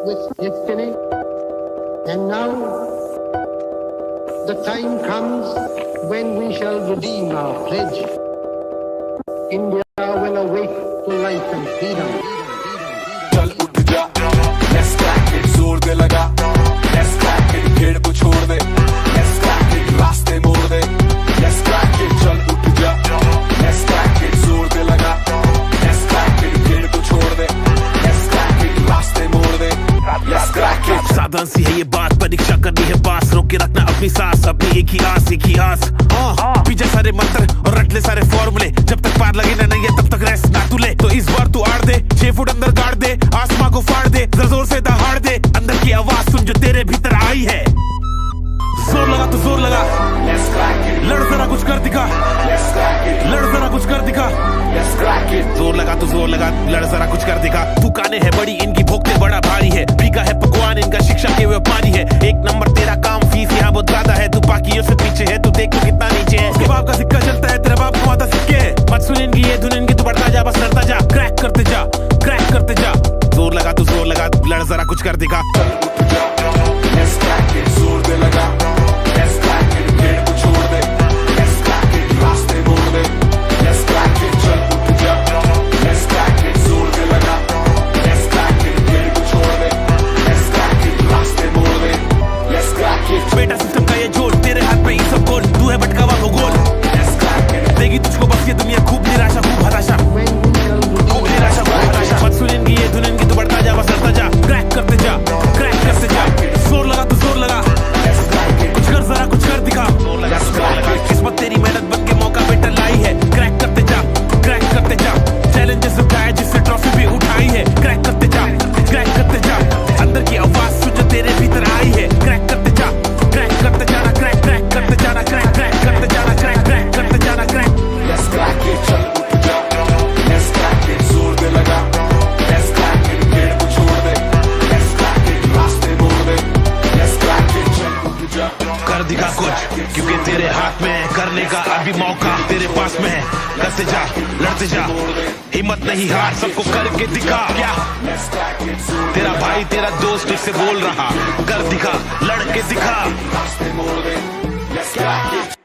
with destiny. And now the time comes when we shall redeem our pledge. India will awake to life and freedom. चल उठ जा, let's crack it, जोर दे लगा, let's crack it, भीड़ को छोड़ दे, let's crack it, रास्ते मोड़ दे, let's crack it, चल उठ जा, let's crack it, जोर दे लगा, let's crack it, भीड़ को छोड़ दे, let's crack it, रास्ते मोड़ दे, let's crack it। साधारण सी है ये बात, परीक्षा करनी है पास, रोक के रखना अपनी सांस, अपनी एक ही आस पीछे सारे मंत्र और रट ले सारे फॉर्मूले, जब तक पार लगे ना नहीं है तब तक रेस्ट ना तू ले। तो इस बार तू आड़ दे, 6 फुट अंदर गाड़ दे, आसमां को फाड़ दे, जोर से दहाड़ दे, अंदर की आवाज सुन जो तेरे भीतर आई है। जोर लगा तो जोर लगा, लड़ जरा कुछ कर दिखा, लड़ जरा कुछ कर दिखा, जोर लगा तो जोर लगा, लड़ जरा कुछ कर दिखा। दुकानें है बड़ी इनकी, भोगते बड़ा भारी है, फीका है पकवान इनका, शिक्षा के व्यापारी है। एक नंबर तेरा काम, फीस यहाँ बहुत ज्यादा है, तू बाकियों से पीछे है, तू देख तो कितना नीचे है। उसके बाप का सिक्का चलता है, तेरा बाप कमाता सिक्के, मत सुन इनकी ये धुन इनकी, तू बढ़ता जा बस लड़ता जा, क्रैक करते जा, क्रैक करते जा। जोर लगा तो जोर लगा, लड़ जरा कुछ कर दिखा। जोर दे लगा, let's crack it, भीड़ को छोड़ दे, let's crack it, रास्ते मोड़ दे, let's crack it, चल उठ जा, let's crack it, जोर दे लगा, let's crack it, भीड़ को छोड़ दे, let's crack it, रास्ते मोड़ दे, let's crack it। बेटा सिस्टम का ये जोड़, तेरे हाथ में ये सब गोल, तू है भटका हुआ भूगोल, let's crack it, देगी तुझको बस ये दुनिया खूब निराशा, खूब हताशा, When we shall redeem खूब निराशा, खूब हताशा। मत सुन इनकी ये धुन इनकी, तू बढ़ता जा बस लड़ता जा, क्रैक करते जा, क्रैक करते जा। जोर लगा तो जोर लगा, कुछ कर जरा कुछ कर दिखा, किस्मत तेरी मेहनत बन के मौका बेटा लाई है, क्रैक करते जा, क्रैक करते जा। चैलेंजेस उठाए जिससे ट्रॉफी भी उठाई है, क्रैक करते जा, क्रैक करते जा। अंदर की आवाज सुन जो तेरे भीतर आई है, क्रैक करते जा, क्रैक करते जाना, क्रैक क्रैक करते जाना, क्रैक क्रैक करते जाना, क्रैक क्रैक करते जाना, क्रैक। let's crack it, चल उठ जा, let's crack it, जोर दे लगा, let's crack it, भीड़ को छोड़ दे, let's crack it, रास्ते मोड़ दे, let's crack it, चल उठ जा। कर दिखा कुछ, क्योंकि तेरे हाथ में है, करने का अभी मौका तेरे पास में है, करते जा, लड़ते जा, हिम्मत नहीं हार, सबको करके दिखा। क्या तेरा भाई तेरा दोस्त तुझसे बोल रहा, कर दिखा, लड़के दिखा। रास्ते मोड़ दे, let's crack it।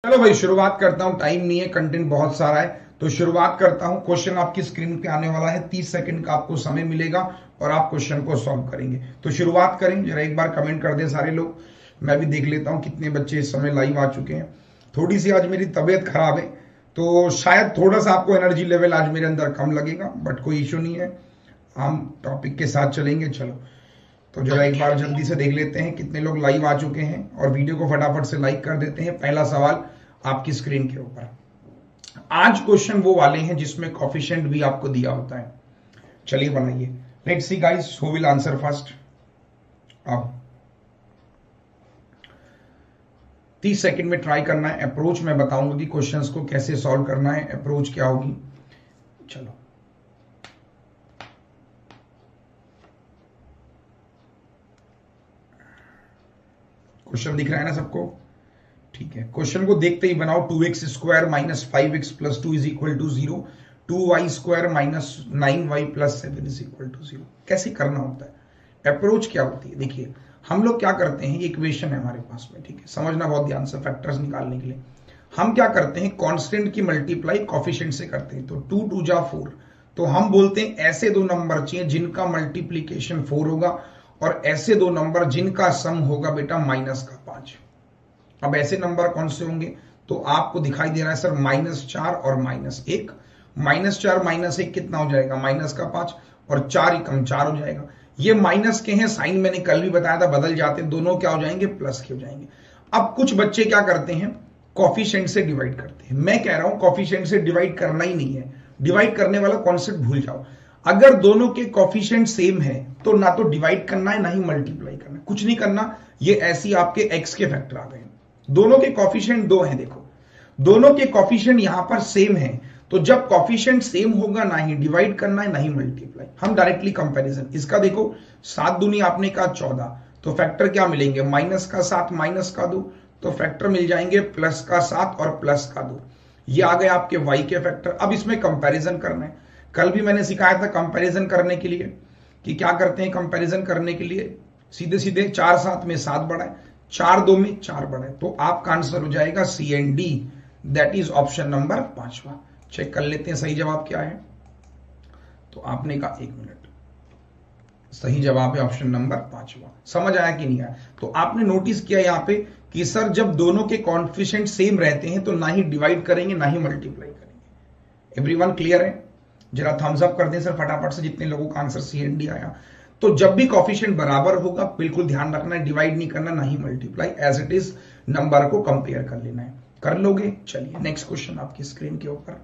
चलो भाई शुरुआत करता हूं, टाइम नहीं है, कंटेंट बहुत सारा है तो शुरुआत करता हूं। क्वेश्चन आपकी स्क्रीन पे आने वाला है, 30 सेकंड का आपको समय मिलेगा और आप क्वेश्चन को सॉल्व करेंगे। तो शुरुआत करें, जरा एक बार कमेंट कर दें सारे लोग, मैं भी देख लेता हूं कितने बच्चे इस समय लाइव आ चुके हैं। थोड़ी सी आज मेरी तबीयत खराब है तो शायद थोड़ा सा आपको एनर्जी लेवल आज मेरे अंदर कम लगेगा, बट कोई इश्यू नहीं है, हम टॉपिक के साथ चलेंगे। चलो तो जरा एक बार जल्दी से देख लेते हैं कितने लोग लाइव आ चुके हैं और वीडियो को फटाफट से लाइक कर देते हैं। पहला सवाल आपकी स्क्रीन के ऊपर, आज क्वेश्चन वो वाले हैं जिसमें कोफिशिएंट भी आपको दिया होता है। चलिए बनाइए, let's see guys who will answer first. अब 30 सेकंड में ट्राई करना है। अप्रोच मैं बताऊंगा कि क्वेश्चंस को कैसे सॉल्व करना है, अप्रोच क्या होगी। चलो क्वेश्चन दिख रहा है ना सबको? ठीक है, क्वेश्चन को देखते ही बनाओ। 2x square minus 5x plus 2 is equal to 0, 2y square minus 9y plus 7 is equal to 0। कैसे करना होता है, अप्रोच क्या होती है? देखिए हम लोग क्या करते हैं, ये इक्वेशन है हमारे पास में, ठीक है, समझना बहुत ध्यान से। फैक्टर्स निकालने के लिए हम क्या करते हैं, कांस्टेंट की मल्टीप्लाई कोफिशिएंट से करते हैं। तो 2 2 जा 4, तो हम बोलते हैं ऐसे दो नंबर चाहिए जिनका मल्टीप्लीकेशन 4 होगा और ऐसे दो नंबर जिनका सम होगा बेटा माइनस का 5। अब ऐसे नंबर कौन से होंगे, तो आपको दिखाई दे रहा है सर -4 और -1। -4 -1 कितना हो जाएगा, माइनस का 5, और 4 ही कम 4 हो जाएगा। ये माइनस के हैं, साइन मैंने कल भी बताया था बदल जाते, दोनों क्या हो जाएंगे, प्लस के हो जाएंगे। अब कुछ बच्चे क्या करते हैं, कोफिशिएंट से डिवाइड करते हैं। मैं कह रहा हूं कोफिशिएंट से डिवाइड करना ही नहीं है, डिवाइड करने वाला कॉन्सेप्ट भूल जाओ। अगर दोनों के कोफिशिएंट सेम है तो ना तो डिवाइड करना है ना ही मल्टीप्लाई करना है, कुछ नहीं करना। ये ऐसी आपके x के फैक्टर आ गए, दोनों के कोफिशिएंट 2 हैं। देखो दोनों के कोफिशिएंट यहां पर सेम है, तो जब कोफिशिएंट सेम होगा ना ही डिवाइड करना है ना ही मल्टीप्लाई, हम डायरेक्टली कंपैरिजन। इसका देखो 7 दूनी आपने कहा 14, तो फैक्टर क्या मिलेंगे, माइनस का 7 माइनस का 2, तो फैक्टर मिल जाएंगे प्लस का 7 और प्लस का 2। ये आ गए आपके y के फैक्टर। अब इसमें कंपैरिजन करना है, कल भी मैंने सिखाया था कंपैरिजन करने के लिए कि क्या करते हैं। कंपैरिजन करने के लिए सीधे सीधे 4 7 में 7 बढ़ा है, 4 2 में 4 बढ़ा है, तो आपका आंसर हो जाएगा C and D, that is option number 5वां। चेक कर लेते हैं सही जवाब क्या है। तो आपने कहा 1 मिनट, सही जवाब है ऑप्शन नंबर 5वां। समझ आया कि नहीं आया? तो आपने नोटिस किया यहाँ पे कि सर जब दोनों के कोएफिशिएंट सेम रहते हैं तो ना ही डिवाइड करेंगे ना ही मल्टीप्लाई करेंगे। एवरीवन क्लियर है? जरा थम्स अप कर दें सर फटाफट से जितने लोगों का आंसर C एंड D आया। तो जब भी कोफिशिएंट बराबर होगा बिल्कुल ध्यान रखना है, डिवाइड नहीं करना ना ही multiply, as it is number को कंपेयर कर लेना है। कर लोगे? चलिए नेक्स्ट क्वेश्चन आपकी स्क्रीन के ऊपर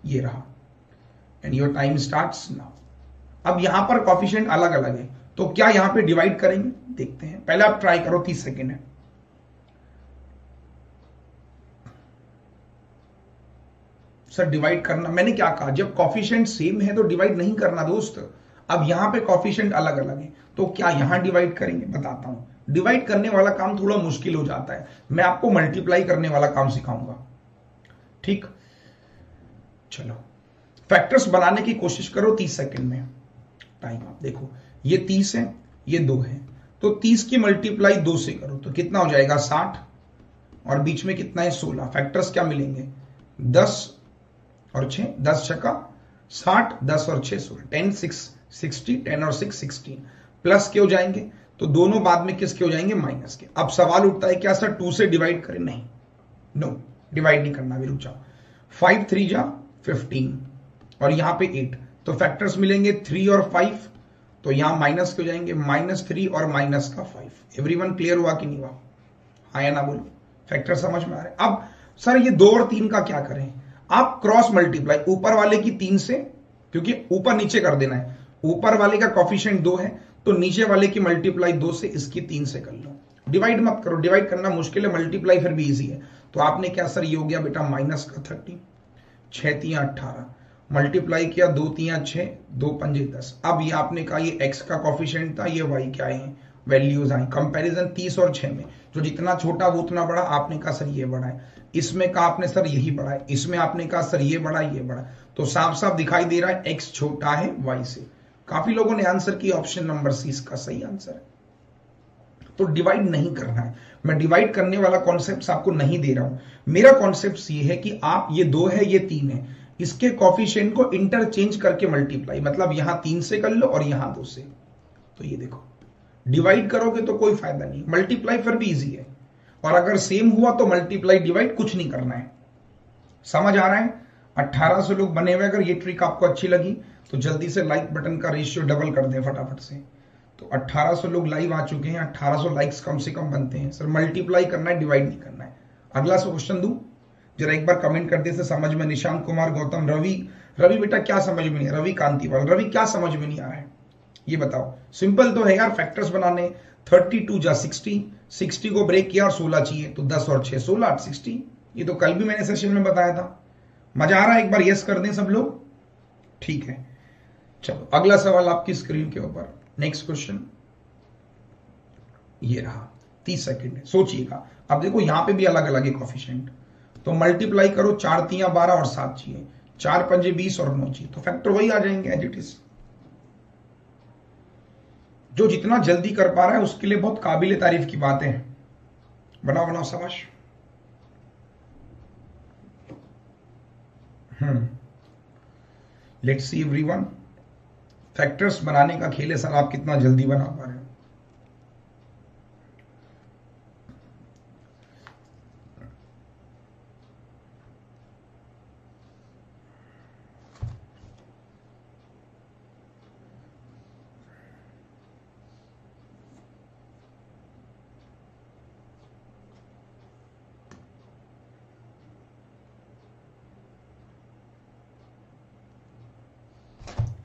ये रहा, and your time starts now. अब यहां पर कोफिशिएंट अलग अलग है, तो क्या यहां पे डिवाइड करेंगे, देखते हैं। पहले आप ट्राई करो, 30 सेकेंड है। सर डिवाइड करना, मैंने क्या कहा, जब कोफिशिएंट सेम है तो डिवाइड नहीं करना दोस्त। अब यहां पे कोफिशिएंट अलग अलग है, तो क्या यहां डिवाइड करेंगे, बताता हूं। डिवाइड करने वाला काम थोड़ा मुश्किल हो जाता है, मैं आपको मल्टीप्लाई करने वाला काम सिखाऊंगा, ठीक। चलो फैक्टर्स बनाने की कोशिश करो 30 सेकंड में, टाइम आप देखो। ये 30 है, ये 2 है, तो 30 की मल्टीप्लाई 2 से करो तो कितना हो जाएगा 60, और बीच में कितना है 16। फैक्टर्स क्या मिलेंगे, 10 और 6, 10 छक्का 60, 10 और 6 16, 10 6 60, 10 और 6 16, प्लस के हो जाएंगे, तो दोनों बाद में किसके हो जाएंगे, माइनस के। अब सवाल उठता है क्या सर 2 से डिवाइड करें, नहीं, नो डिवाइड नहीं करना, भी रुक जाओ। 5 3 जा 15 और यहां पे 8, तो फैक्टर्स मिलेंगे 3 और 5, तो यहां माइनस के हो जाएंगे, -3 और माइनस का 5। एवरीवन क्लियर हुआ कि नहीं हुआ, हाँ या ना बोलो, फैक्टर समझ में आ रहे हैं? अब सर ये 2 और 3 का क्या करें, आप क्रॉस मल्टीप्लाई ऊपर वाले की 3 से, क्योंकि ऊपर नीचे कर देना है, ऊपर वाले का कोफिशिएंट 2 है तो नीचे वाले की मल्टीप्लाई 2 से, इसकी 3 से कर लो। डिवाइड मत करो, डिवाइड करना मुश्किल है, मल्टीप्लाई फिर भी इजी है। तो आपने क्या सर, ये हो गया बेटा माइनस का 30, 6 3 18, मल्टीप्लाई किया 2 3 6, 2 5 10। अब ये आपने कहा ये x का कोफिशिएंट था, ये y क्या है, वैल्यूज आई। कंपैरिजन 30 और 6 में जो जितना छोटा वो उतना बड़ा, आपने कहा सर ये बड़ा है, इसमें कहा आपने सर यही बड़ा है, इसमें आपने कहा सर ये बड़ा ये बड़ा, तो साफ साफ दिखाई दे रहा है x छोटा है y से। काफी लोगों ने आंसर किया, ऑप्शन नंबर C इसका सही आंसर है। तो डिवाइड नहीं करना है। मैं डिवाइड करने वाला कॉन्सेप्ट आपको नहीं दे रहा हूं। मेरा कॉन्सेप्ट ये है कि आप ये 2 है ये 3 है, इसके कॉफिशिएंट को इंटरचेंज करके मल्टीप्लाई, मतलब यहां 3 से कर लो और यहां 2 से। तो ये देखो डिवाइड करोगे तो कोई फायदा नहीं, मल्टीप्लाई फिर भी इजी है, और अगर सेम हुआ तो मल्टीप्लाई डिवाइड कुछ नहीं करना है। समझ आ रहा है? 1800 लोग बने हुए। अगर ये ट्रिक आपको अच्छी लगी तो जल्दी से लाइक बटन का रेशियो डबल कर दें फटाफट से। तो 1800 लोग लाइव आ चुके हैं, 1800 लाइक्स कम से कम बनते हैं। सर मल्टीप्लाई करना है, डिवाइड नहीं करना है। अगला क्वेश्चन दूं, जरा एक बार कमेंट कर दे से समझ में। निशांत कुमार, गौतम, रवि बेटा क्या समझ में नहीं है? रवि कांतिपाल, रवि क्या समझ में नहीं आ रहा है ये बताओ। सिंपल तो है यार, फैक्टर्स बनाने। 32 जा 60, 60 को ब्रेक किया और 16 चाहिए, तो 10 और 6 16 8 60। ये तो कल भी मैंने सेशन में बताया था। मजा आ रहा है? एक बार यस कर दें सब लोग, ठीक है। चलो अगला सवाल आपकी स्क्रीन के ऊपर, नेक्स्ट क्वेश्चन ये रहा। 30 सेकंड है, सोचिएगा। अब देखो यहां पे भी अलग अलग है कॉफिशिएंट, तो मल्टीप्लाई करो। 4 3 12 और 7 चाहिए, 4 5 20 और 9 चाहिए, तो फैक्टर वही आ जाएंगे एज इट इज। जो जितना जल्दी कर पा रहा है उसके लिए बहुत काबिल तारीफ की बातें हैं। बनाओ बनाओ, शाबाश। लेट्स सी एवरीवन, फैक्टर्स बनाने का खेल है सर, आप कितना जल्दी बना पा रहे हो।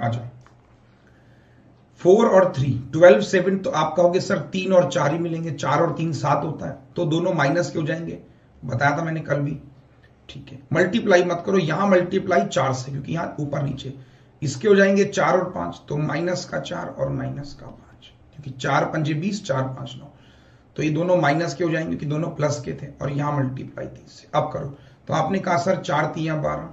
आ जाओ। 4 और 3 12 7, तो आप कहोगे सर 3 और 4 ही मिलेंगे, 4 और 3 7 होता है, तो दोनों माइनस के हो जाएंगे। बताया था मैंने कल भी, ठीक है। मल्टीप्लाई मत करो, यहां मल्टीप्लाई 4 से, क्योंकि यहां ऊपर नीचे इसके हो जाएंगे 4 और 5, तो माइनस का 4 और माइनस का 5, क्योंकि 4 5 20, 4 5 9, तो ये दोनों माइनस के हो जाएंगे क्योंकि दोनों प्लस के थे, और यहां मल्टीप्लाई 30 से। अब करो, तो आपने कहा सर 4 3 12,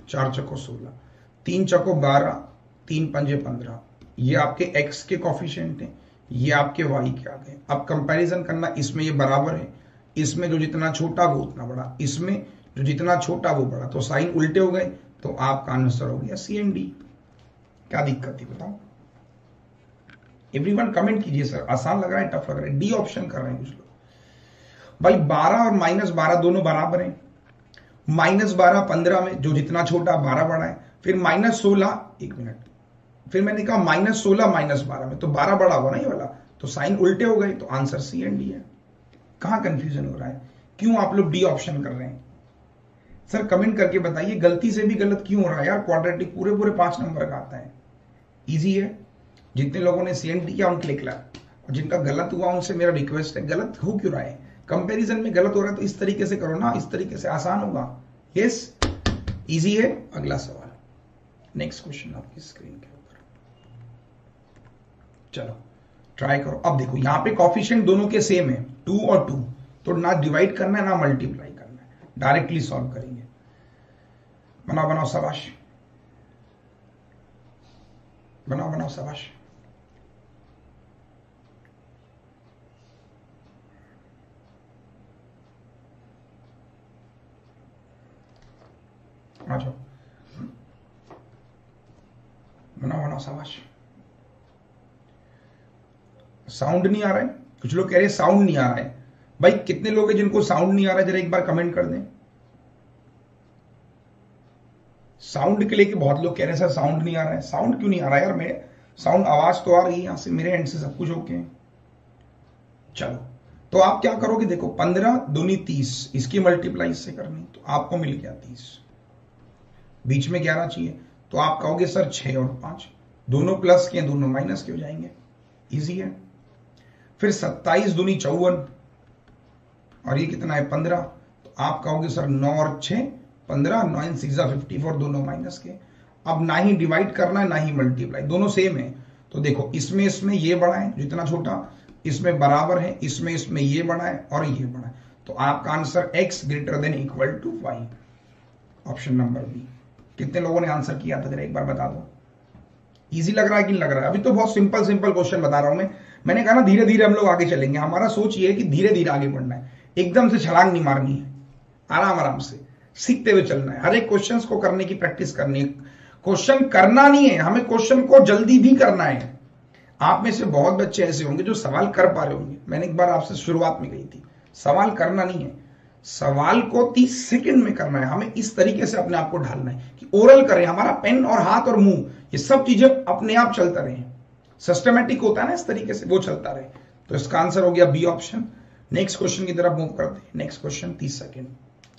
4 चको 16, 3 चको 12, 3 5 15, ये आपके x के कॉफिशिएंट हैं, ये आपके y के आ गए। अब कंपैरिजन करना, इसमें ये बराबर है, इसमें जो जितना छोटा वो उतना बड़ा, इसमें जो जितना छोटा वो बड़ा, तो साइन उल्टे हो गए, तो आपका आंसर हो गया सी एंड डी। क्या दिक्कत थी बताओ? एवरीवन कमेंट कीजिए सर, आसान लग रहा है टफ लग रहा है? डी ऑप्शन कर रहे हैं कुछ लोग। भाई 12 और -12 दोनों बराबर हैं। -12 15 में जो जितना छोटा 12 बड़ा है, फिर -16, एक मिनट, फिर मैंने कहा -16 -12 में, तो 12 बड़ा होगा ना ये वाला, तो साइन उल्टे हो गए, तो आंसर सी एंड डी है। कहां कंफ्यूजन हो रहा है? क्यों आप लोग डी ऑप्शन कर रहे हैं? सर कमेंट करके बताइए, गलती से भी गलत क्यों हो रहा है यार? क्वाड्रेटिक पूरे पूरे 5 नंबर का आता है, इजी है। जितने लोगों ने सी एंड डी किया उनके लिए क्लैप, और जिनका गलत हुआ उनसे मेरा रिक्वेस्ट है, गलत हो क्यों रहा है? कंपेरिजन में गलत हो रहा है तो इस तरीके से करो ना, इस तरीके से आसान होगा। यस, इजी है। अगला सवाल, नेक्स्ट क्वेश्चन आपकी स्क्रीन के ऊपर, चलो ट्राई करो। अब देखो यहां पे कॉफिशिएंट दोनों के सेम है, 2 और 2, तो ना डिवाइड करना है ना मल्टीप्लाई करना है, डायरेक्टली सॉल्व करेंगे। बनाओ बनाओ, शाबाश, बनाओ बनाओ, शाबाश। आ जाओ, बनाओ बनाओ, शाबाश। साउंड नहीं आ रहा है? कुछ लोग कह रहे हैं साउंड नहीं आ रहा है। भाई कितने लोग हैं जिनको साउंड नहीं आ रहा है? जरा एक बार कमेंट कर दें। साउंड के लिए कि बहुत लोग कह रहे हैं सर साउंड नहीं आ रहा है। साउंड क्यों नहीं आ रहा है यार? मेरे साउंड, आवाज तो आ रही है यहां से, मेरे एंड से सब कुछ ओके है। चलो, तो आप क्या करोगे? देखो 15 दूनी 30, इसकी मल्टीप्लाई इससे करनी, तो आपको मिल गया 30, बीच में 11 चाहिए, तो आप कहोगे सर 6 और 5, दोनों प्लस के दोनों माइनस के हो जाएंगे, इजी है। फिर 27 दूनी 54, और ये कितना है 15, तो आप कहोगे सर 9 और 6 15, 9 6 54, दोनों माइनस के। अब ना ही डिवाइड करना है ना ही मल्टीप्लाई, दोनों सेम है। तो देखो इसमें ये बड़ा है जितना छोटा, इसमें बराबर है, इसमें ये बड़ा है और ये बड़ा है, तो आपका answer x greater than equal to y, option number B. कितने लोगों ने आंसर किया था जरा एक बार बता दो। इजी लग रहा है कि नहीं लग रहा है? अभी तो बहुत सिंपल क्वेश्चन बता रहा हूं मैं, मैंने कहा ना धीरे धीरे हम लोग आगे चलेंगे। हमारा सोच ये है कि धीरे धीरे आगे बढ़ना है, एकदम से छलांग नहीं मारनी है, आराम आराम से सीखते हुए चलना है। हर एक क्वेश्चंस को करने की प्रैक्टिस करनी है। क्वेश्चन करना नहीं है, हमें क्वेश्चन को जल्दी भी करना है। आप में से बहुत बच्चे ऐसे होंगे जो सवाल कर पा रहे होंगे। मैंने एक बार आपसे शुरुआत में कही थी, सवाल करना नहीं है, सवाल को 30 सेकंड में करना है। हमें इस तरीके से अपने आप को ढालना है कि ओरल करें, हमारा पेन और हाथ और मुंह ये सब चीजें अपने आप चलता रहे, सिस्टमेटिक होता है ना, इस तरीके से वो चलता रहे। तो इसका आंसर हो गया बी ऑप्शन। नेक्स्ट क्वेश्चन की तरफ मूव करते हैं। नेक्स्ट क्वेश्चन 30 सेकंड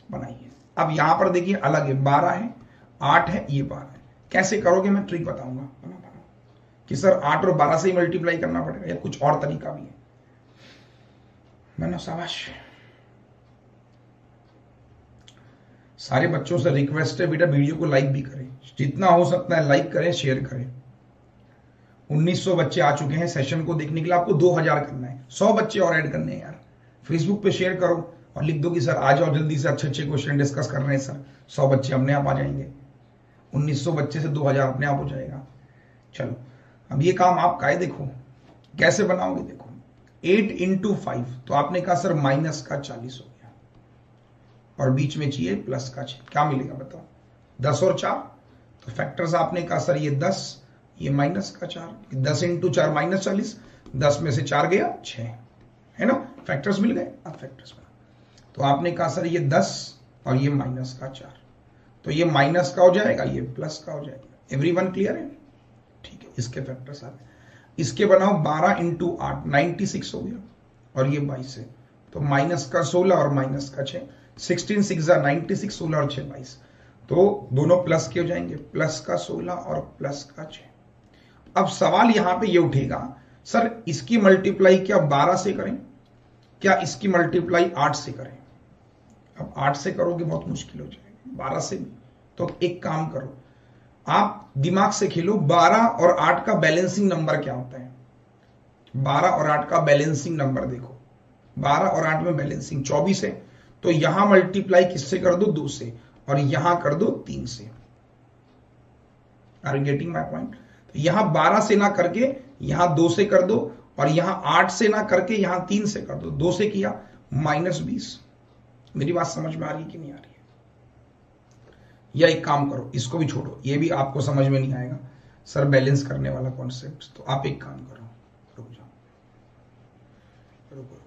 बनाइए। अब यहां पर देखिए अलग है, 12 है, 8 है, ये 12 है। कैसे करोगे मैं ट्रिक बताऊंगा कि सर 8 और 12 से ही मल्टीप्लाई करना पड़ेगा या कुछ और तरीका भी है। मैंने शाबाश। सारे बच्चों से रिक्वेस्ट है बेटा वीडियो को लाइक भी करें, जितना हो सकता है लाइक करें, शेयर करें। 1900 बच्चे आ चुके हैं सेशन को देखने के लिए, आपको 2000 करना है, 100 बच्चे और ऐड करने हैं यार। फेसबुक पे शेयर करो और लिख दो कि सर आ जाओ जल्दी से, अच्छे अच्छे क्वेश्चन डिस्कस कर रहे हैं सर। 100 बच्चे अपने आप आ जाएंगे, 1900 बच्चे से 2000 अपने आप हो जाएगा। चलो अब ये काम आप का देखो कैसे बनाओगे। देखो 8 × 5 तो आपने कहा सर माइनस का 40 हो गया और बीच में चाहिए प्लस का 6, क्या मिलेगा बताओ? 10 और 4 तो फैक्टर्स आपने कहा सर ये 10, ये माइनस का 4, 10 × 4 माइनस 40, 10 में से 4 गया 6, है ना, फैक्टर्स मिल गए। अब फैक्टर्स बना तो आपने कहा सर ये 10 और ये माइनस का 4, तो ये माइनस का हो जाएगा, ये प्लस का हो जाएगा। एवरीवन क्लियर है? ठीक है, इसके फैक्टर्स आ गए। इसके बनाओ 12 × 8 96 हो गया और ये 22 है, तो माइनस का 16 और माइनस का 6, 16 6 96, 16 और 6 22, तो दोनों प्लस के हो जाएंगे, प्लस का 16 और प्लस का 6। अब सवाल यहां पे ये उठेगा सर इसकी मल्टीप्लाई क्या 12 से करें, क्या इसकी मल्टीप्लाई 8 से करें? अब 8 से करोगे बहुत मुश्किल हो जाएगा, 12 से भी। तो एक काम करो, आप दिमाग से खेलो, 12 और 8 का बैलेंसिंग नंबर क्या होता है? 12 और 8 का बैलेंसिंग नंबर देखो, 12 और 8 में बैलेंसिंग 24 है, तो यहां मल्टीप्लाई किससे कर दो? 2 से, और यहां कर दो 3 से। Are you getting my point? तो यहां 12 से ना करके यहां 2 से कर दो, और यहां 8 से ना करके यहां 3 से कर दो। 2 से किया -20। मेरी बात समझ में आ रही है कि नहीं आ रही है? या एक काम करो, इसको भी छोड़ो, ये भी आपको समझ में नहीं आएगा सर बैलेंस करने वाला कॉन्सेप्ट। तो आप एक काम करो, रुक जाओ, रुको,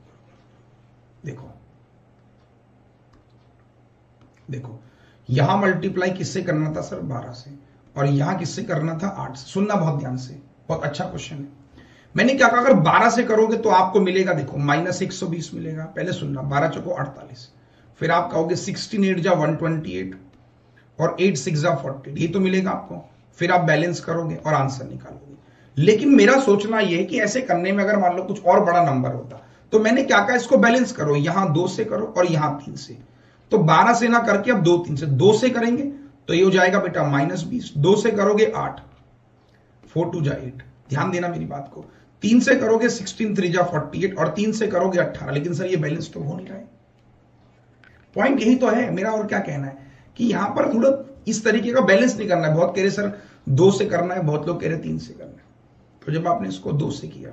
देखो देखो, यहां मल्टीप्लाई किससे करना था सर? 12 से, और यहां किससे करना था? 8 से। सुनना बहुत ध्यान से, बहुत अच्छा क्वेश्चन है। मैंने क्या कहा, अगर 12 से करोगे तो आपको मिलेगा, देखो -120 मिलेगा। पहले सुनना, 12 चौको 48, फिर आप कहोगे 16 8 जा 128 और 8 6 जा 48, ये तो मिलेगा आपको। फिर आप बैलेंस करोगे और आंसर निकालोगे। लेकिन मेरा सोचना यह है कि ऐसे करने में अगर मान लो कुछ और बड़ा नंबर होता, तो मैंने क्या कहा, इसको बैलेंस करो, यहां 2 से करो और यहां 3 से। तो 12 से ना करके अब 2 3 से, 2 से करेंगे तो ये हो जाएगा बेटा -20, 2 से करोगे 8, 4 2 जा 8। ध्यान देना मेरी बात को। 3 से करोगे 16 3 जा 48 और 3 से करोगे 18। लेकिन सर ये बैलेंस तो हो नहीं रहा है। पॉइंट यही तो है मेरा, और क्या कहना है कि यहां पर थोड़ा इस तरीके का बैलेंस नहीं करना है। बहुत कह रहे सर 2 से करना है, बहुत लोग कह रहे 3 से करना है। तो जब आपने इसको 2 से किया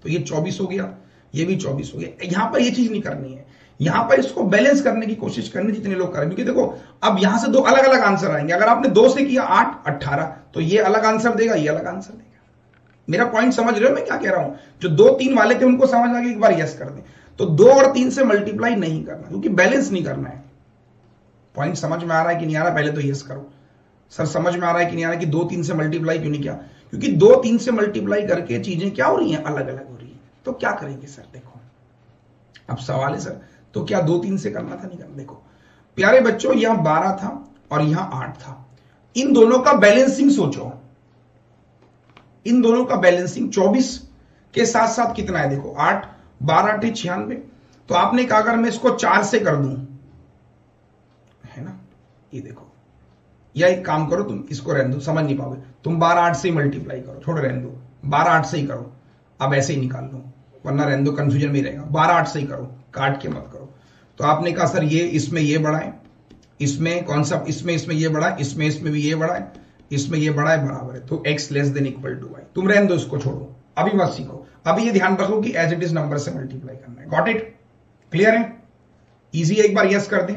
तो ये 24 हो गया, ये भी 24 हो गया। यहां पर ये चीज नहीं करनी है, यहां पर इसको बैलेंस करने की कोशिश करनी जितने लोग करें। क्योंकि देखो अब यहां से 2 अलग अलग आंसर आएंगे। अगर आपने 2 से किया 8 18, तो ये अलग आंसर देगा, ये अलग आंसर देगा। मेरा पॉइंट समझ रहे हो मैं क्या कह रहा हूं? जो 2 3 वाले थे उनको समझ आ गया, एक बार यस कर दें। तो 2 और 3 से मल्टीप्लाई नहीं करना, क्योंकि बैलेंस नहीं करना है। पॉइंट समझ में आ रहा है कि नहीं आ रहा? पहले तो यस करो। सर समझ में आ रहा है कि नहीं आ रहा कि 2 3 से मल्टीप्लाई क्यों नहीं किया? क्योंकि 2 3 से मल्टीप्लाई करके चीजें क्या हो रही हैं? अलग अलग हो रही है। तो क्या करेंगे सर? देखो अब सवाल है सर, तो क्या 2 3 से करना था? नहीं करना। देखो प्यारे बच्चों, यहां 12 था और यहां 8 था। इन दोनों का बैलेंसिंग सोचो, इन दोनों का बैलेंसिंग 24 के साथ साथ कितना है? देखो 8 12 8 96। तो आपने कहा अगर मैं इसको 4 से कर दूं, है ना, ये देखो, या एक काम करो, तुम इसको रहने दो, समझ नहीं पाओगे तुम। 12 8 से ही मल्टीप्लाई करो, छोड़ो रहने दो, 12 8 से ही करो। अब ऐसे ही निकाल लो, वरना रहने दो, कंफ्यूजन में रहेगा। 12 8 से ही करो, काट के मत करो। तो आपने कहा सर ये इसमें ये बड़ा है, इसमें कौन सा, इसमें ये बड़ा है, इसमें भी ये बड़ा है, इसमें ये बड़ा है, बराबर है। तो x <= y। तुम रहने दो, इसको छोड़ो, अभी मत सीखो। अब ये ध्यान रखो कि एज इट इज नंबर से मल्टीप्लाई करना है। Got it? क्लियर है? इजी है? एक बार यस कर दें।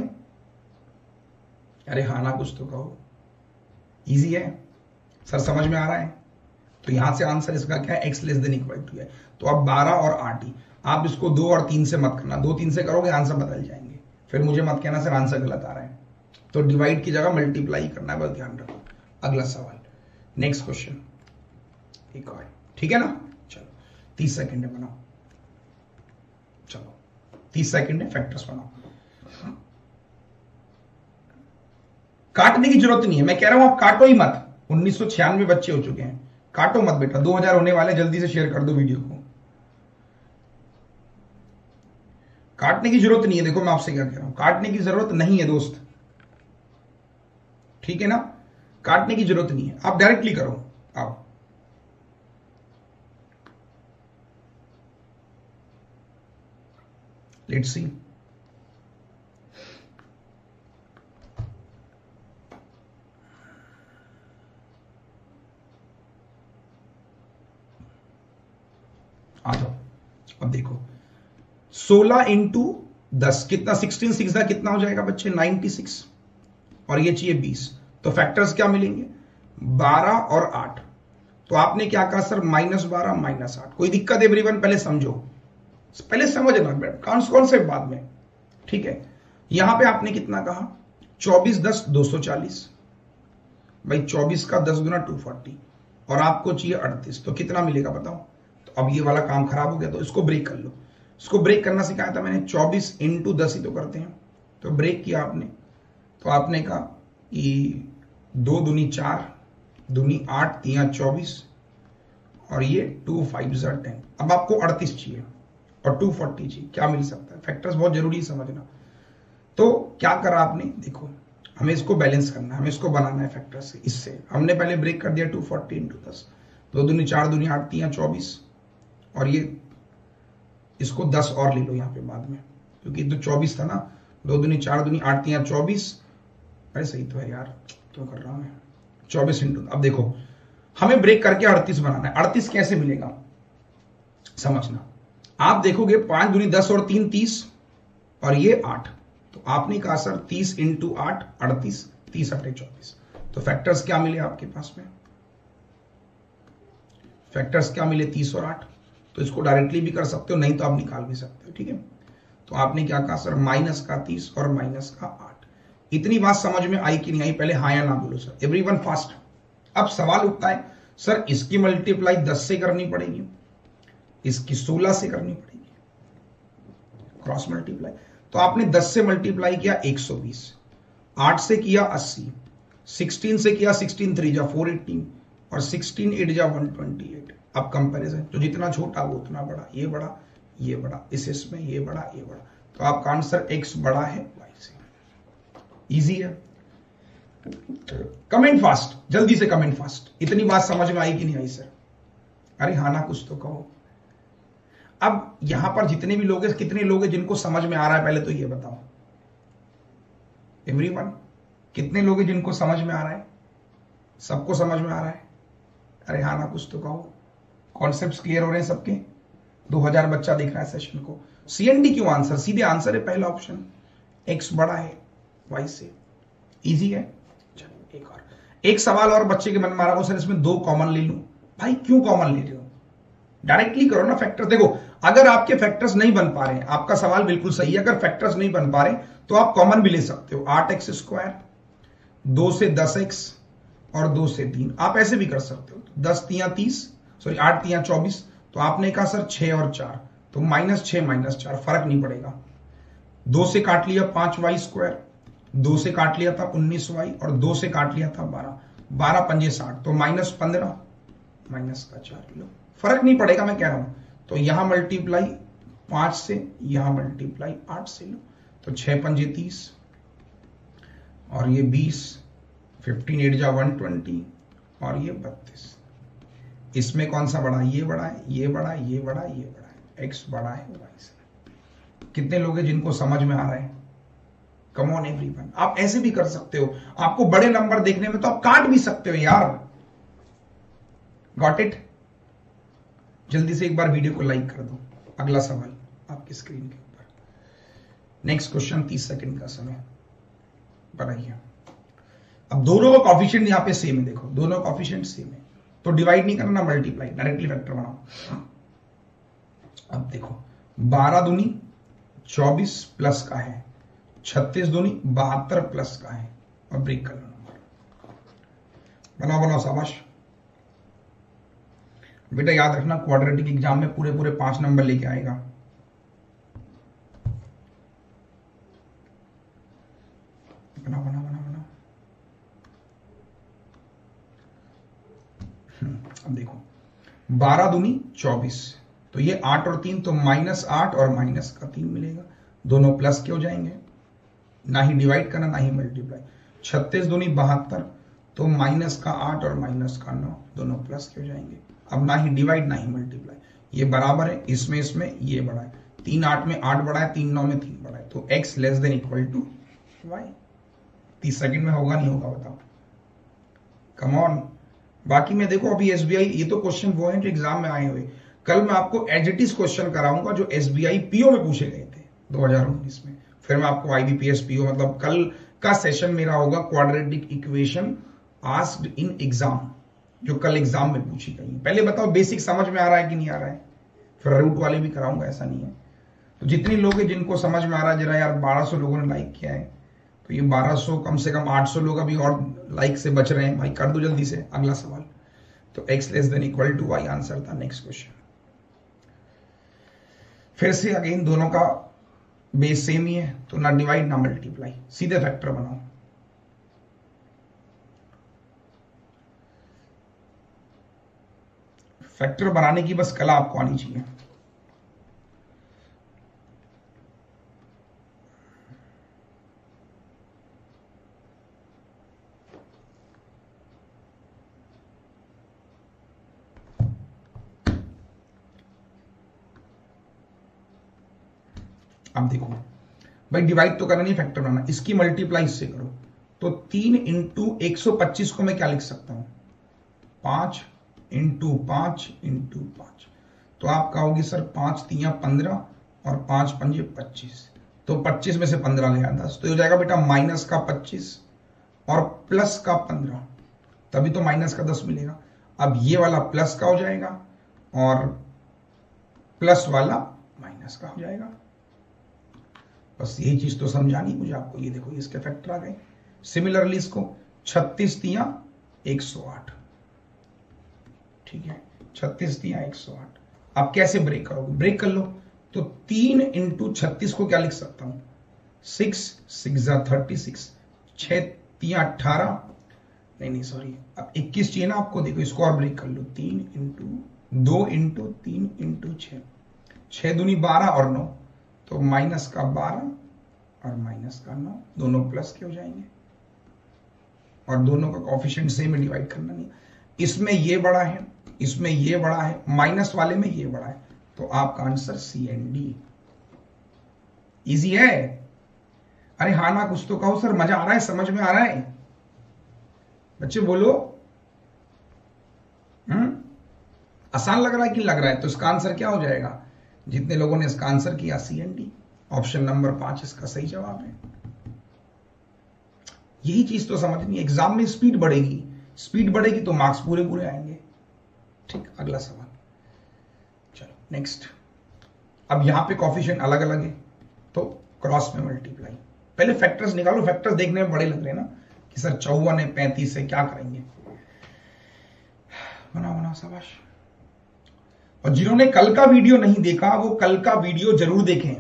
अरे हाँ ना कुछ तो कहो। इजी है सर, समझ में आ रहा है? तो यहां से आंसर इसका क्या है? X less than equal to है। तो अब 12 और 8 ही। आप इसको 2 और 3 से मत करना, 2 3 से करोगे आंसर बदल जाएंगे, फिर मुझे मत कहना सर आंसर गलत आ रहा है। तो डिवाइड की जगह मल्टीप्लाई करना है, बस ध्यान रखो। अगला सवाल, नेक्स्ट क्वेश्चन, एक और, ठीक है ना? चलो 30 सेकंड है, बनाओ। चलो 30 सेकंड है, फैक्टर्स बनाओ। काटने की जरूरत नहीं है, मैं कह रहा हूं आप काटो ही मत। 1996 बच्चे हो चुके हैं, काटो मत बेटा। 2000 होने वाले, जल्दी से शेयर कर दो वीडियो को। काटने की जरूरत नहीं है। देखो मैं आपसे क्या कह रहा हूं, काटने की जरूरत नहीं है दोस्त, ठीक है ना? काटने की जरूरत नहीं है, आप डायरेक्टली करो। आओ लेट्स सी। आ जाओ, अब देखो 16 इंटू 10 कितना? 16 6 कितना हो जाएगा बच्चे? 96। और ये चाहिए 20, तो फैक्टर्स क्या मिलेंगे? 12 और 8। तो आपने क्या कहा सर? -12 -8। कोई दिक्कत एवरीवन? पहले समझो, पहले समझना, कॉन्सेप्ट बाद में, ठीक है? यहां पे आपने कितना कहा? 24 10 240 भाई, 24 का 10 गुना 240, और आपको चाहिए 38, तो कितना मिलेगा बताओ? तो अब ये वाला काम खराब हो गया, तो इसको ब्रेक कर लो। इसको ब्रेक करना सिखाया था मैंने, 24 इंटू 10 ही तो करते हैं। तो ब्रेक किया आपने, तो आपने कहा कि 2 दूनी 4, दूनी 8, 3 24, और ये 2 5 10। अब आपको 38 चाहिए और 240 चाहिए, क्या मिल सकता है? फैक्टर्स बहुत जरूरी है समझना। तो क्या करा आपने? देखो हमें इसको बैलेंस करना है, हमें इसको बनाना है फैक्टर से। इससे हमने पहले ब्रेक कर दिया 240 इंटू 10, 2 दूनी 4, दूनी 8, 3 24, और ये इसको 10 और ले लो यहाँ पे बाद में, क्योंकि तो 24 था ना। 2 दूनी 4, दूनी 8, 3 24, अरे सही तो है यार, तो कर रहा हूं मैं। 24 इंटू, अब देखो हमें ब्रेक करके 38 बनाना है। 38 कैसे मिलेगा समझना। आप देखोगे 5 दूनी 10 और 3 30, और ये 8। तो आपने कहा सर 30 इंटू 8 38, 30 8 24। तो फैक्टर्स क्या मिले आपके पास में? फैक्टर्स क्या मिले? 30 और 8। तो इसको डायरेक्टली भी कर सकते हो, नहीं तो आप निकाल भी सकते हो, ठीक है? तो आपने क्या कहा सर? माइनस का 30 और माइनस का 8। इतनी बात समझ में आई कि नहीं आई? पहले हाँ या ना बोलो सर, एवरीवन फास्ट। अब सवाल उठता है सर इसकी मल्टीप्लाई 10 से करनी पड़ेगी, इसकी 16 से करनी पड़ेगी, क्रॉस मल्टीप्लाई। तो आपने 10 से मल्टीप्लाई किया 120, 8 से किया 80, 16 से किया 16 3 जा 418, और 16 8 जा 128। अब कंपैरिजन, तो जितना छोटा वो उतना बड़ा, ये बड़ा ये बड़ा, इसमें ये बड़ा ये बड़ा। तो आपका आंसर x बड़ा है y से। इजी है? कमेंट फास्ट, जल्दी से कमेंट फास्ट। इतनी बात समझ में आई कि नहीं आई सर? अरे हाँ ना कुछ तो कहो। अब यहां पर जितने भी लोग हैं, कितने लोग हैं जिनको समझ में आ रहा है? पहले तो ये बताओ एवरीवन, कितने लोग हैं जिनको समझ में आ रहा है? सबको समझ में आ रहा है? अरे हाँ ना कुछ तो कहो। कॉन्सेप्ट्स क्लियर हो रहे हैं सबके? 2000 बच्चा देख रहा है सेशन को। CND क्यों आंसर? सीधे आंसर है पहला ऑप्शन, x बड़ा है y से। इजी है? चलो एक और, एक सवाल और बच्चे के मन में आ रहा हो सर इसमें 2 कॉमन ले लूं। भाई क्यों कॉमन ले रहे हो? डायरेक्टली करो ना फैक्टर। देखो अगर आपके फैक्टर्स नहीं बन पा रहे हैं, आपका सवाल बिल्कुल सही है, अगर फैक्टर्स नहीं बन पा रहे तो आप कॉमन भी ले सकते हो। 8x स्क्वायर, 2 से 10x और 2 से 3, आप ऐसे भी कर सकते हो। 10 3 30, सॉरी 8 3 24। तो आपने कहा सर 6 और 4, तो -6 -4, फर्क नहीं पड़ेगा। 2 से काट लिया 5y स्क्वायर, 2 से काट लिया था 19y, और 2 से काट लिया था 12, 12 पंजे 60, तो -15 -4 लो, फर्क नहीं पड़ेगा मैं कह रहा हूं। तो यहां मल्टीप्लाई 5 से, यहां मल्टीप्लाई 8 से लो, तो 6 पंजे 30, और ये 20, 15 8 जा 120, और ये 32। इसमें कौन सा बड़ा? ये बड़ा है, ये बड़ा है, ये बड़ा है, ये बड़ा है। x बड़ा है y से। कितने लोग हैं जिनको समझ में आ रहा है? Come on everyone. आप ऐसे भी कर सकते हो, आपको बड़े नंबर देखने में तो आप काट भी सकते हो यार। Got it? जल्दी से एक बार वीडियो को लाइक कर दो। अगला सवाल आपकी स्क्रीन के ऊपर। नेक्स्ट क्वेश्चन, 30 सेकंड का समय बनाइए। अब दोनों का कॉफिशिएंट यहां पे सेम है, देखो दोनों कॉफिशिएंट सेम है, तो डिवाइड नहीं करना, मल्टीप्लाई, डायरेक्टली फैक्टर बनाओ। अब देखो 12 दूनी 24 प्लस का है, 36 दूनी 72 प्लस का है, और ब्रेक कर लो नंबर। बनाओ शाबाश बेटा। याद रखना क्वाड्रेटिक एग्जाम में पूरे 5 नंबर लेके आएगा। बनाओ। अब देखो 12 दूनी 24, तो ये 8 और 3, तो -8 और माइनस का 3 मिलेगा, दोनों प्लस के हो जाएंगे। ना ही डिवाइड करना ना ही मल्टीप्लाई। 36 दूनी 72, तो माइनस का 8 और माइनस का 9, दोनों प्लस के हो जाएंगे। अब ना ही डिवाइड ना ही मल्टीप्लाई, ये बराबर है, इसमें ये बड़ा है। 3 8 में 8 बड़ा है, 3 9 में 3 बड़ा है, तो x less than equal to y। 30 second में होगा नहीं होगा बताओ, कम ऑन। बाकी में देखो अभी SBI, ये तो क्वेश्चन वो है जो एग्जाम में आए हुए। कल मैं आपको एज इट इज क्वेश्चन कराऊंगा जो SBI PO में पूछे गए थे 2019 में। फिर मैं आपको IBPS PO, मतलब कल का सेशन मेरा होगा quadratic equation asked in exam, जो कल एग्जाम में पूछी गई है। पहले बताओ बेसिक समझ में आ रहा है कि नहीं आ रहा है, फिर रूट वाले भी कराऊंगा, ऐसा नहीं है। तो जितने लोग हैं जिनको समझ में आ रहा है, जरा यार 1200 लोगों ने लाइक किया है, तो ये 1200 कम से कम 800 लोग अभी और लाइक से बच रहे हैं भाई, कर दो जल्दी से। अगला सवाल, तो x less than equal to y answer था। नेक्स्ट क्वेश्चन, फिर से अगेन दोनों का बेस सेम ही है, तो ना डिवाइड ना मल्टीप्लाई, सीधे फैक्टर बनाओ। फैक्टर बनाने की बस कला आपको आनी चाहिए। अब देखो भाई, डिवाइड तो करना नहीं, फैक्टर बनाना। इसकी मल्टीप्लाई इससे करो, तो 3 × 125 को मैं क्या लिख सकता हूं, 5 × 5 × 5, तो आपका होगी सर 5 × 3 = 15 और 5 × 5 = 25, तो 25 में से 15 गया 10, तो ये हो जाएगा बेटा माइनस का 25 और प्लस का 15, तभी तो माइनस का 10 मिलेगा। अब ये वाला प्लस का हो जाएगा और प्लस वाला माइनस का हो जाएगा। बस यही चीज तो समझानी मुझे आपको। ये देखो इसके फैक्टर आ गए। सिमिलरली इसको 36 × 108, ठीक है, 36 × 108। आप कैसे ब्रेक करोगे, ब्रेक कर लो, तो 3 × 36 को क्या लिख सकता हूं, 6 6 36, 6 3 18, नहीं सॉरी, अब 21 चाहिए ना आपको। देखो इसको और ब्रेक कर लो, 3 × 2 × 3 × 6, 6 दूनी 12 और 9, तो माइनस का 12 और माइनस का 9, दोनों प्लस के हो जाएंगे, और दोनों का कोएफिशिएंट सेम में डिवाइड करना नहीं। इसमें ये बड़ा है, इसमें ये बड़ा है, माइनस वाले में ये बड़ा है, तो आपका आंसर CND। इजी है। अरे हाँ ना कुछ तो कहो सर, मजा आ रहा है, समझ में आ रहा है, बच्चे बोलो। आसान लग रहा है कि लग रहा है, तो इसका आंसर क्या हो जाएगा, जितने लोगों ने इसका आंसर किया CND, ऑप्शन नंबर 5 इसका सही जवाब है। यही चीज तो समझनी है, एग्जाम में स्पीड बढ़ेगी, स्पीड बढ़ेगी तो मार्क्स पूरे पूरे आएंगे। ठीक, अगला सवाल, चलो नेक्स्ट। अब यहां पे कोएफिशिएंट अलग अलग है, तो क्रॉस में मल्टीप्लाई। पहले फैक्टर्स निकालो, फैक्टर्स देखने में बड़े लग रहे हैं ना कि सर 54 है 35 है, क्या करेंगे। बनाओ शाबाश। और जिन्होंने कल का वीडियो नहीं देखा वो कल का वीडियो जरूर देखें,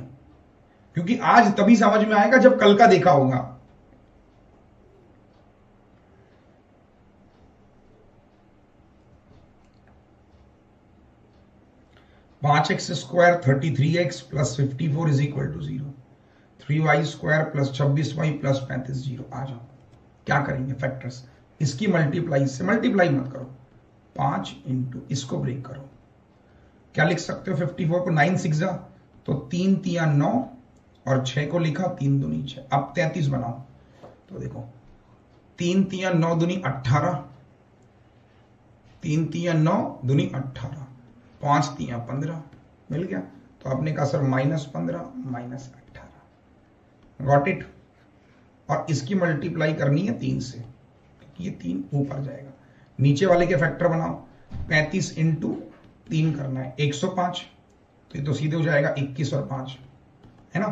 क्योंकि आज तभी समझ में आएगा जब कल का देखा होगा। पांच x square 33x plus 54 is equal to 0, 3y square plus 26y plus 35 0। आ जाओ, क्या करेंगे फैक्टर्स, इसकी मल्टीप्लाई से, मल्टीप्लाई मत करो, 5 × इसको ब्रेक करो, क्या लिख सकते हो, 54 को 9 6 जा, तो 3 3 9 और 6 को लिखा 3 दूनी 6। अब 33 बनाओ, तो देखो 3 3 9 दूनी 18, 3 3 9 दूनी 18, 5 3 15 मिल गया। तो आपने कहा सर -15 -18, गॉट इट। और इसकी मल्टीप्लाई करनी है 3 से, क्योंकि ये 3 ऊपर जाएगा। नीचे वाले के फैक्टर बनाओ, 35 × 3 करना है 105, तो ये तो सीधे हो जाएगा 21 और 5, है ना।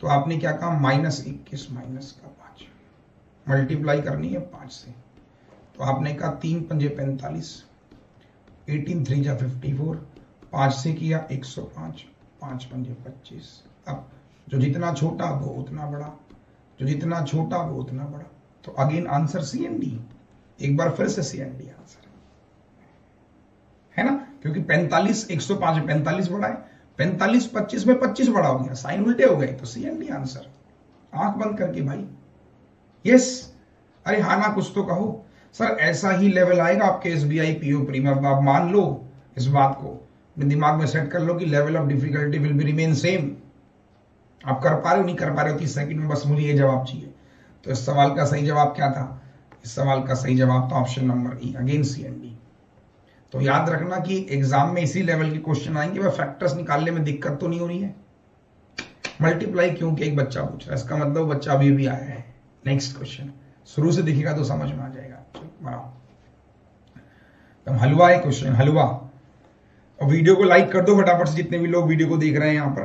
तो आपने क्या कहा -21 -5, मल्टीप्लाई करनी है 5 से। तो आपने कहा 3 पंजे 45, 18 3 जा 54, 5 से किया 105, 5 पंजे 25। अब जो जितना छोटा वो उतना बड़ा, जो जितना छोटा वो उतना बड़ा। तो अगेन आंसर CND, एक बार फिर से CND आंसर है ना, क्योंकि 45 105 45 बड़ा है, 45 25 में 25 बड़ा हो गया, साइन उल्टे हो गए, तो CND आंसर। आंख बंद करके भाई, यस। अरे हाँ ना कुछ तो कहो। सर ऐसा ही लेवल आएगा आपके SBI PO प्रीमियम, आप मान लो इस बात को, अपने दिमाग में सेट कर लो कि level of difficulty will be remain same. आप कर पा रहे हो नहीं कर पा रहे हो 30 सेकंड में, बस मुझे ये जवाब चाहिए। तो इस सवाल का सही जवाब क्या था? इस सवाल का सही जवाब था option number E, again CND। तो याद रखना कि एग्जाम में इसी लेवल के क्वेश्चन आएंगे। वह फैक्टर्स निकालने में दिक्कत तो नहीं हो रही है। मल्टीप्लाई क्योंकि एक बच्चा पूछ रहा है, इसका मतलब बच्चा अभी भी आया है। नेक्स्ट क्वेश्चन शुरू से देखिएगा तो समझ में आ जाएगा। बनाओ, तो हलवा है क्वेश्चन, हलवा। और वीडियो को लाइक कर दो फटाफट से, जितने भी लोग वीडियो को देख रहे हैं यहां पर।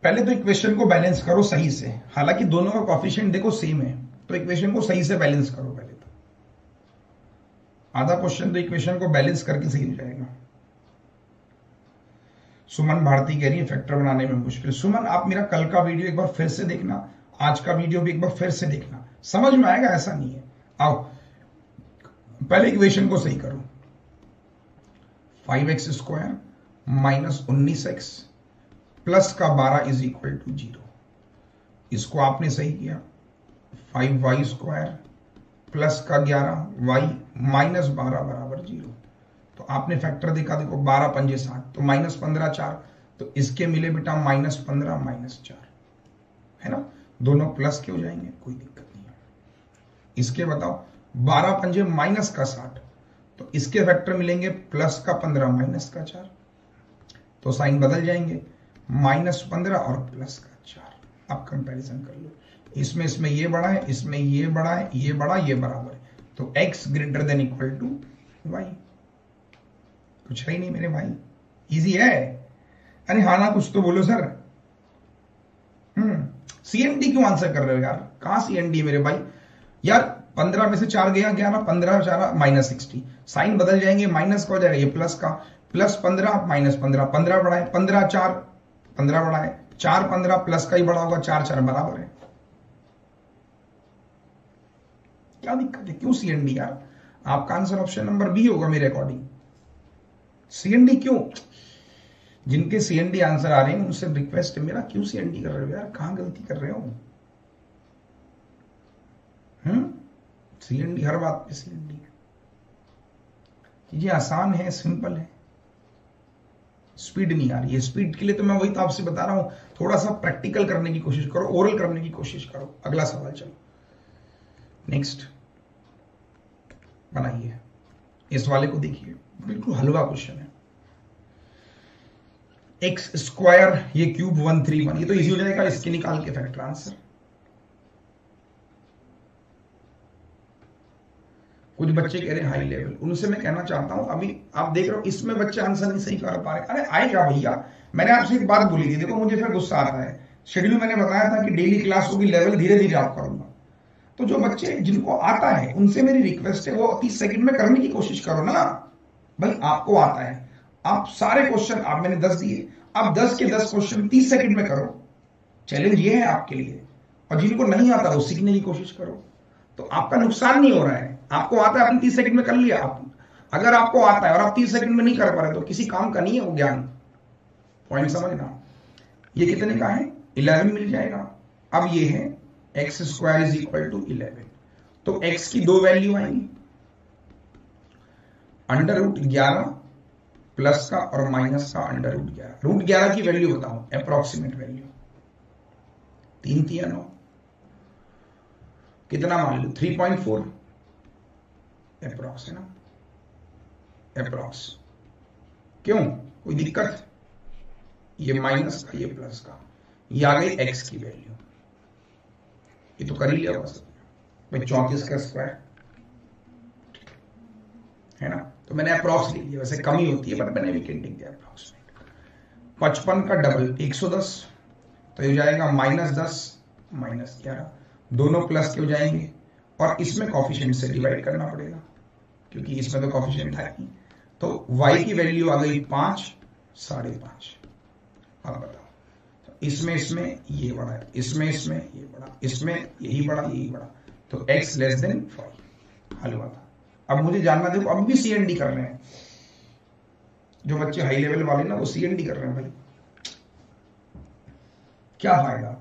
पहले तो इक्वेशन को बैलेंस करो सही से, हालांकि दोनों का कोएफिशिएंट देखो सेम है, तो इक्वेशन को सही से बैलेंस करो पहले तो। आधा क्वेश्चन तो इक्वेशन को बैलेंस करके सही हो जाएगा। सुमन भारती कह रही है फैक्टर बनाने में मुश्किल। सुमन आप मेरा कल का वीडियो एक बार फिर से देखना, आज का वीडियो भी एक बार फिर से देखना, समझ में आएगा, ऐसा नहीं है। आओ पहले इक्वेशन को सही करो। 5x² - 19x प्लस का 12 इज इक्वल टू 0। इसको आपने सही किया। 5y² प्लस का 11y माइनस 12 बराबर 0। तो आपने फैक्टर देखा, देखो 12 पंजे 60, तो -15 4, तो इसके मिले बेटा -15 -4, है ना। दोनों प्लस के हो जाएंगे, कोई दिक्कत नहीं है। इसके बताओ 12 पंजे -60, तो इसके फैक्टर मिलेंगे प्लस का 15 - 4, तो साइन बदल जाएंगे, -15 और प्लस का 4। अब कंपैरिजन कर लो, इसमें ये बड़ा है, इसमें ये बड़ा है, ये बड़ा, ये बराबर है, तो x greater than equal to y। कुछ है ही नहीं मेरे भाई, इजी है। अरे हाँ ना कुछ तो बोलो सर। CND क्यों आंसर कर रहे हो यार? कहां CND मेरे भाई? यार 15 में से 4 गया, 11 15 4 -60, साइन बदल जाएंगे, माइनस का हो जाएगा, ये प्लस का, +15 -15, 15 बड़ा है, 15 4 15 बड़ा है, 4 15 प्लस का ही बड़ा होगा, 4 4 बराबर है। क्या दिक्कत है? क्यों CND यार? आपका आंसर ऑप्शन नंबर B होगा मेरे अकॉर्डिंग। CND क्यों? जिनके CND आंसर आ रहे हैं उनसे रिक्वेस्ट है मेरा, क्यों CND कर रहे हो यार? कहां गलती कर रहे हो? CND हर बात पे CND। चीजें आसान है, सिंपल है, स्पीड नहीं आ रही है। स्पीड के लिए तो मैं वही तो आपसे बता रहा हूं, थोड़ा सा प्रैक्टिकल करने की कोशिश करो, ओरल करने की कोशिश करो। अगला सवाल चलो, नेक्स्ट बनाइए। इस वाले को देखिए, बिल्कुल हलवा क्वेश्चन है। x², ये क्यूब 131, ये तो इजी हो जाएगा, इसके निकाल के फैक्टर आंसर। कुछ बच्चे कह रहे हैं हाई लेवल, उनसे मैं कहना चाहता हूं, अभी आप देख रहे हो इसमें बच्चे आंसर नहीं सही कर पा रहे। अरे आएगा भैया, मैंने आपसे एक बात बोली थी, देखो मुझे फिर गुस्सा आता है। शेड्यूल मैंने बताया था कि डेली क्लास होगी, लेवल धीरे धीरे आप करूंगा। तो जो बच्चे जिनको आता है उनसे मेरी रिक्वेस्ट है, वो 30 सेकंड में करने की कोशिश करो ना भाई। आपको आता है, आप सारे क्वेश्चन, आप मैंने 10 दिए, आप 10 के 10 क्वेश्चन 30 सेकंड में करो। चैलेंज ये है आपके लिए। और जिनको नहीं आता वो सीखने की कोशिश करो, तो आपका नुकसान नहीं हो रहा है। आपको आता है, आपने 30 सेकंड में कर लिया। आप अगर आपको आता है और आप 30 सेकंड में नहीं कर पा रहे तो किसी काम का नहीं है वो ज्ञान। पॉइंट समझना। ये कितने का है? 11 मिल जाएगा। अब ये है x² = 11, तो x की 2 वैल्यू आएंगी, √11 प्लस का और माइनस का √11। √11 की वैल्यू बताओ, अप्रोक्सीमेट वैल्यू 3 3 9 कितना मान लो 3.4 अप्रॉक्स है ना, अप्रॉक्स। क्यों, कोई दिक्कत? ये माइनस का, ये प्लस का, ये आ गई x की वैल्यू। ये तो कर ही लिया बस भाई, 34 का स्क्वायर है ना। तो मैंने अप्रॉक्स लिख दिया, वैसे कम ही होती है बट मैंने वीकेंड लिख दिया अप्रॉक्सीमेट। 55 का डबल 110, तो ये हो जाएगा -10 -11, दोनों प्लस के हो जाएंगे और इसमें कॉफिशिएंट से डिवाइड करना पड़ेगा क्योंकि इसमें तो कॉफिशिएंट था नहीं। तो y की वैल्यू आ गई 5 5.5। अब बताओ, तो इसमें ये बड़ा है, इसमें ये बड़ा, इसमें यही बड़ा, यही बड़ा, तो x लेस देन 5। हल हुआ था। अब मुझे जानना, देखो अब भी CND कर रहे हैं जो बच्चे हाई लेवल वाले ना, वो CND कर रहे हैं भाई। क्या फायदा?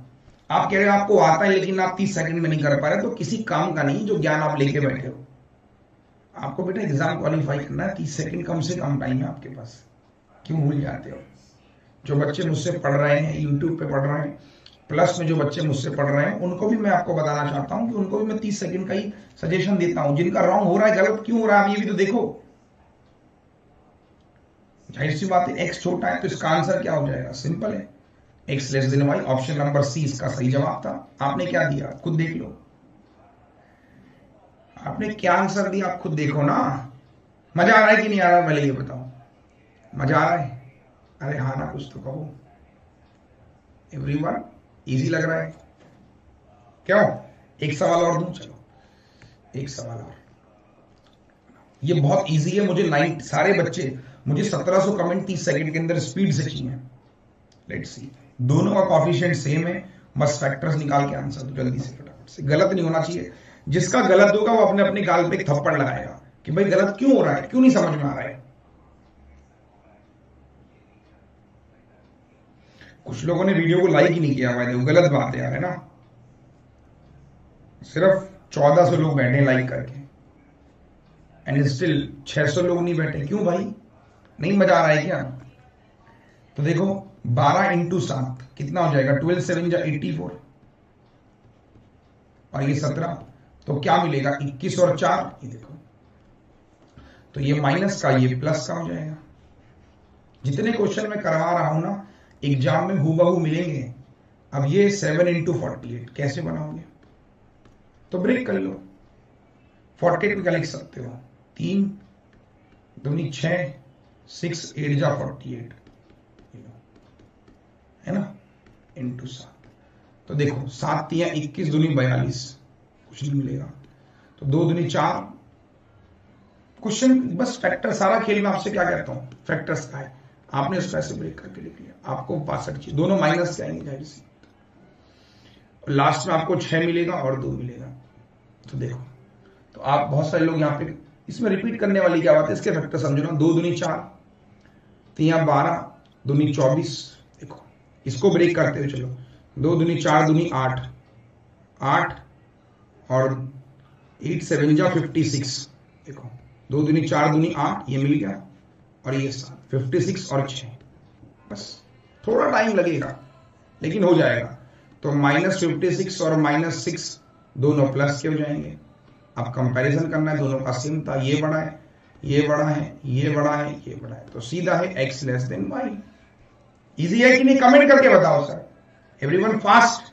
आप कह रहे हो आपको आता है लेकिन आप 30 सेकंड में नहीं कर पा रहे, तो किसी काम का नहीं जो ज्ञान आप लेके बैठे हो। आपको बेटा एग्जाम क्वालिफाई करना है, 30 सेकंड कम से कम टाइम है आपके पास, क्यों भूल जाते हो? जो बच्चे मुझसे पढ़ रहे हैं, यूट्यूब पे पढ़ रहे हैं, प्लस में जो बच्चे मुझसे पढ़ रहे हैं, उनको भी मैं आपको बताना चाहता हूं कि उनको भी मैं 30 सेकंड का ही सजेशन देता हूं। जिनका रॉन्ग हो रहा है, गलत क्यों हो रहा है, आप ये भी तो देखो। जाहिर सी बात है, एक्स छोटा है तो इसका आंसर क्या हो जाएगा? सिंपल है, x less than y. Option number C इसका सही जवाब था। आपने क्या दिया खुद देख लो, आपने क्या आंसर दिया आप खुद देखो ना। मजा आ रहा है कि नहीं आ रहा, पहले ये बताओ। मजा आ रहा है? अरे हाँ ना, कुछ तो कहो। एवरीवन, इजी लग रहा है? क्यों? एक सवाल और दूं? चलो एक सवाल और। ये बहुत इजी है। मुझे 9 सारे बच्चे, मुझे 1700 कमेंट 30 सेकंड के अंदर स्पीड से चाहिए। लेट्स सी, दोनों का कॉफिशिएंट सेम है, बस फैक्टर्स निकाल के आंसर दो जल्दी से, फटाफट से। गलत नहीं होना चाहिए। जिसका गलत होगा वो अपने अपने गाल पे एक थप्पड़ लगाएगा कि भाई गलत क्यों हो रहा है, क्यों नहीं समझ में आ रहा है। कुछ लोगों ने वीडियो को लाइक ही नहीं किया भाई, वो गलत बात है यार, है ना। सिर्फ 1400 लोग बैठे लाइक करके, एंड स्टिल 600 लोग नहीं बैठे। क्यों भाई, नहीं मजा आ रहा है क्या? तो देखो 12 × 7 कितना हो जाएगा? 12 7 = 84 और ये 17, तो क्या मिलेगा? 21 और 4, ये देखो। तो ये माइनस का, ये प्लस का हो जाएगा। जितने क्वेश्चन मैं करवा रहा हूं ना, एग्जाम में हूबहू मिलेंगे। अब ये 7 × 48 कैसे बनाओगे? तो ब्रेक कर लो। 48 में क्या लिख सकते हो? 3 दूनी 6, 6 8 = 48 है ना, × 7। तो देखो 7 × 3 = 21 दूनी 42, कुछ नहीं मिलेगा। तो 2 दूनी 4। क्वेश्चन बस फैक्टर, सारा खेल में आपसे क्या कहता हूं, फैक्टर्स का है। आपने उसको ऐसे ब्रेक करके लिख लिया, आपको 62 चाहिए, दोनों माइनस के आएंगे जाहिर सी। लास्ट में आपको 6 मिलेगा और 2 मिलेगा। तो देखो, तो आप बहुत सारे लोग यहाँ पे, इसमें रिपीट करने वाली क्या बात है, इसके फैक्टर समझो ना। 2 दूनी 4, 3 12, दूनी 24। देखो इसको ब्रेक करते हुए चलो, 2 दूनी 4 दूनी 8 8 और 8 7 = 56। देखो 2 दूनी 4 दूनी 8, ये मिल गया, और ये 56 और 6। बस थोड़ा टाइम लगेगा लेकिन हो जाएगा। तो -56 और -6 दोनों प्लस के हो जाएंगे। अब कंपैरिजन करना है, दोनों का सेम था। ये बड़ा है, ये बड़ा है, ये बड़ा है, ये बड़ा है, तो सीधा है x less then y। Easy है कि नहीं? कमेंट करके बताओ सर। Everyone fast.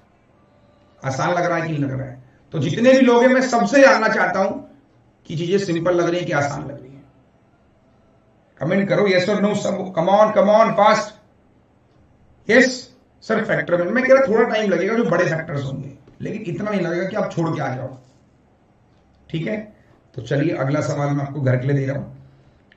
आसान लग रहा है कि नहीं लग रहा है? तो जितने भी लोग हैं, मैं सबसे जानना चाहता हूं कि चीजें सिंपल लग रही है कि आसान लग रही है। कमेंट करो यस और नो सब। Come on fast. Yes sir, factor में मैं कह रहा थोड़ा टाइम लगेगा, जो बड़े फैक्टर्स होंगे, लेकिन इतना नहीं लगेगा कि आप छोड़ के आ जाओ। ठीक है, तो चलिए अगला सवाल मैं आपको घर के लिए दे रहा हूं।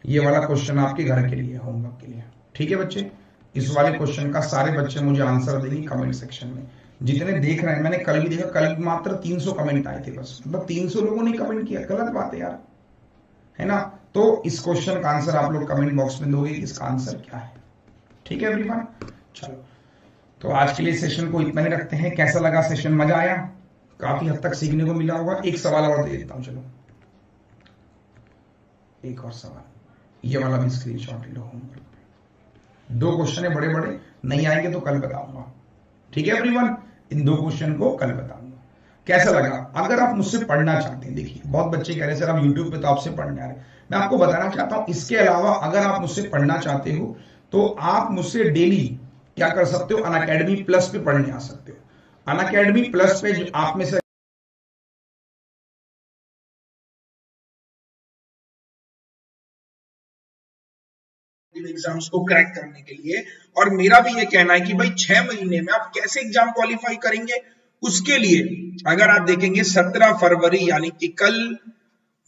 ये वाला क्वेश्चन आपके घर के लिए, होमवर्क के लिए। ठीक है बच्चे, इस वाले क्वेश्चन का सारे बच्चे मुझे आंसर देंगे कमेंट सेक्शन में। जितने देख रहे हैं, मैंने कल भी देखा, कल मात्र 300 कमेंट आए थे बस, मतलब 300 लोगों ने कमेंट किया। गलत बात है यार, है ना। तो इस क्वेश्चन का आंसर आप लोग कमेंट बॉक्स में दोगे, इसका आंसर क्या है। ठीक है एवरीवन, चलो तो आज के लिए सेशन को इतना ही रखते हैं। कैसा लगा सेशन? मजा आया? काफी हद तक सीखने को मिला होगा। एक सवाल और दे देता हूं, चलो एक और सवाल, ये वाला भी स्क्रीनशॉट ले लो। होमवर्क 2 क्वेश्चन है बड़े बड़े, नहीं आएंगे तो कल बताऊंगा। ठीक है एवरीवन, इन 2 क्वेश्चन को कल बताऊंगा। कैसा लगा? अगर आप मुझसे पढ़ना चाहते हैं, देखिए बहुत बच्चे कह रहे हैं सर आप यूट्यूब पे तो आपसे पढ़ने आ रहे हैं, मैं आपको बताना चाहता हूं इसके अलावा अगर आप मुझसे पढ़ना चाहते हो तो आप मुझसे डेली क्या कर सकते हो, अनअकैडमी प्लस पे पढ़ने आ सकते हो। अनअकैडमी प्लस पे आप में से एग्जाम्स को क्रैक करने के लिए, और मेरा भी ये कहना है कि भाई 6 महीने में आप कैसे एग्जाम क्वालिफाई करेंगे, उसके लिए अगर आप देखेंगे 17 फरवरी यानी कि कल